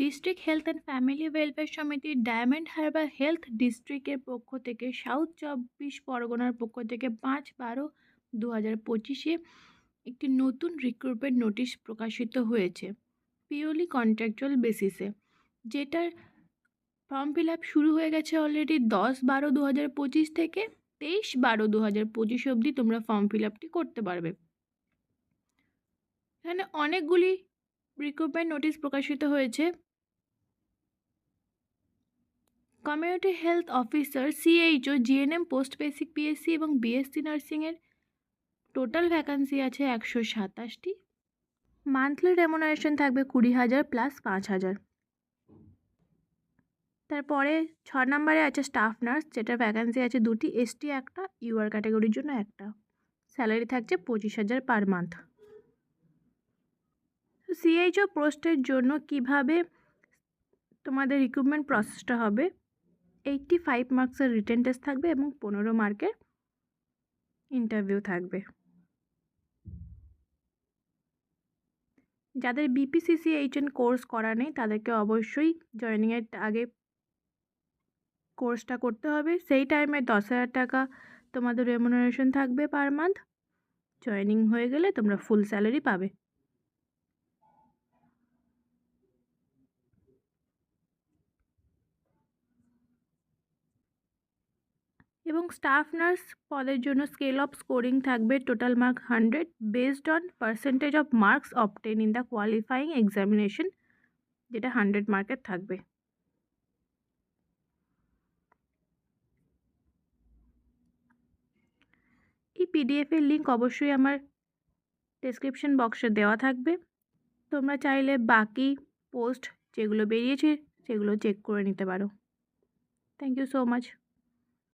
District health and family welfare সমিতি diamond Harbour health ডিস্ট্রিক্টের পক্ষ থেকে সাউথ 24 পরগনার পক্ষ থেকে 5/12/2025 একটি নতুন রিক্রুটমেন্ট নোটিশ প্রকাশিত হয়েছে পিওরলি কন্ট্রাকচুয়াল বেসিসে, যেটার ফর্ম ফিল আপ শুরু হয়ে গেছে অলরেডি 10/12/2025 থেকে 23/12/2025 অবধি তোমরা ফর্ম ফিল আপটি করতে পারবে। এখানে অনেকগুলি রিক্রুটমেন্ট নোটিশ প্রকাশিত হয়েছে। Community health officer, CHO, GNM, post basic PSC এবং বিএসসি নার্সিংয়ের টোটাল ভ্যাকান্সি আছে 127টি। মান্থলি রেমুনারেশন থাকবে 20,000 প্লাস 5,000। তারপরে 6 নম্বরে আছে স্টাফ নার্স, যেটার ভ্যাকান্সি আছে 2টি, এসটি একটা, ইউআর ক্যাটাগরির জন্য একটা। স্যালারি থাকছে 25,000 পার মান্থ। সিএইচও পোস্টের জন্য কিভাবে তোমাদের রিক্রুটমেন্ট প্রসেসটা হবে, 85 মার্কসের রিটেন টেস্ট থাকবে এবং 15 মার্কের ইন্টারভিউ থাকবে। যাদের বিপিসিসিএইচএন কোর্স করা নেই তাদেরকে অবশ্যই জয়েনিংয়ের আগে কোর্সটা করতে হবে। সেই টাইমে 10,000 টাকা তোমাদের রেমুনারেশন থাকবে পার মান্থ। জয়েনিং হয়ে গেলে তোমরা ফুল স্যালারি পাবে। এবং স্টাফ নার্স পদের জন্য স্কেল অফ স্কোরিং থাকবে total mark 100 based on percentage of marks obtain in the qualifying examination, যেটা 100 মার্কের থাকবে। এই পিডিএফের লিঙ্ক অবশ্যই আমার ডেসক্রিপশন বক্সে দেওয়া থাকবে। তোমরা চাইলে বাকি পোস্ট যেগুলো বেরিয়েছে সেগুলো চেক করে নিতে পারো। Thank you so much.